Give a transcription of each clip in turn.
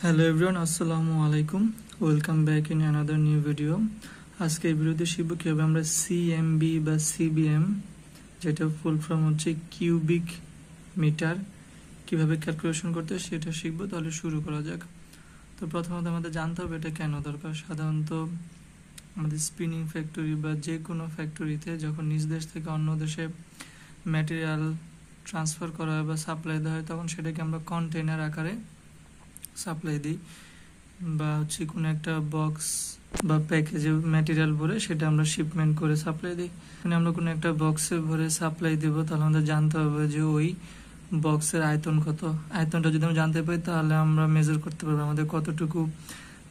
Hello everyone, আসসালামু আলাইকুম। Welcome back in another new video. আজকে এই ভিডিওতে শিখব কীভাবে আমরা সিএমবি বা সিবিএম, যেটা ফুল ফর্ম হচ্ছে কিউবিক মিটার, কিভাবে ক্যালকুলেশন করতে হয় সেটা শিখবো। তাহলে শুরু করা যাক। তো প্রথমত আমাদের জানতে হবে এটা কেন দরকার। সাধারণত আমাদের স্পিনিং ফ্যাক্টরি বা যে কোনো ফ্যাক্টরিতে যখন নিজ দেশ থেকে অন্য দেশে ম্যাটেরিয়াল ট্রান্সফার করা হয় বা সাপ্লাই দেওয়া হয়, তখন সেটাকে আমরা কন্টেনার আকারে সাপ্লাই দিই, বা হচ্ছে কোনো একটা বক্স বা প্যাকেজে ম্যাটেরিয়াল ভরে সেটা আমরা শিপমেন্ট করে সাপ্লাই দিই। মানে আমরা কোনো একটা বক্সে ভরে সাপ্লাই দেবো, তাহলে আমাদের জানতে হবে যে ওই বক্সের আয়তন কত। আয়তনটা যদি আমরা জানতে পারি তাহলে আমরা মেজার করতে পারবো আমাদের কতটুকু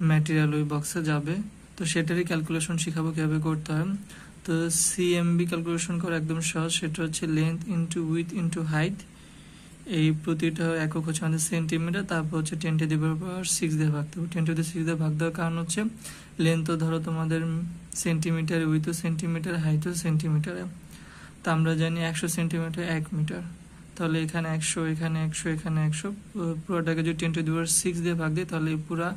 ম্যাটেরিয়াল ওই বক্সে যাবে। তো সেটারই ক্যালকুলেশন শিখাবো কীভাবে করতে হয়। তো সিএমবি ক্যালকুলেশন করা একদম সহজ। সেটা হচ্ছে length into with into height. এই প্রতিটা একক হচ্ছে আমাদের সেন্টিমিটার, তারপর হচ্ছে 10⁶ দিয়ে ভাগ দেবো। 10⁶ দিয়ে ভাগ দেওয়ার কারণ হচ্ছে লেন্থও ধরো তোমাদের সেন্টিমিটার, উইথও সেন্টিমিটার, হাইটও সেন্টিমিটারে। তা আমরা জানি 100 সেন্টিমিটার 1 মিটার, তাহলে এখানে 100, এখানে 100, এখানে 100, পুরোটাকে যদি 10⁶ দিয়ে ভাগ দিই তাহলে পুরো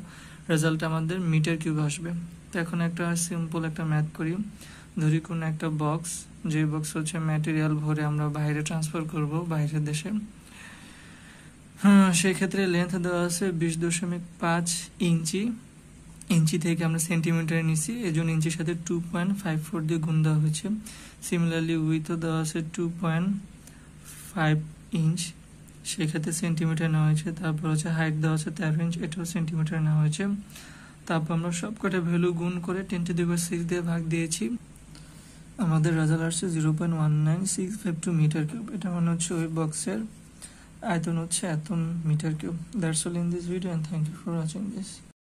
রেজাল্ট আমাদের মিটার কিউব আসবে। তো এখন একটা সিম্পল একটা ম্যাথ করি। ধরি কোনো একটা বক্স, যে বক্স হচ্ছে ম্যাটেরিয়াল ভরে আমরা বাইরে ট্রান্সফার করব, বাইরের দেশে। সেক্ষেত্রে লেন্থ দেওয়া আছে 20.5 ইঞ্চি। ইঞ্চি থেকে আমরা সেন্টিমিটারে নিছি, এই জন্য ইঞ্চির সাথে 2.54 দিয়ে গুণ দেওয়া হয়েছে। সিমিলারলি উইথও দেওয়া আছে 2.5 ইঞ্চ, সেক্ষেত্রে সেন্টিমিটার নেওয়া হয়েছে। তারপর হচ্ছে হাইট দেওয়া আছে 13 ইঞ্চ, এটাও সেন্টিমিটার নেওয়া হয়েছে। তারপর আমরা সব কটা ভ্যালু গুণ করে 10⁶ দিয়ে ভাগ দিয়েছি। আমাদের রেজাল্ট আসছে 0.1962 মিটার কিউব। এটা মানে হচ্ছে ওই বক্সের আয়তন হচ্ছে এত metre cube. That's all in this video, and thank you for watching this.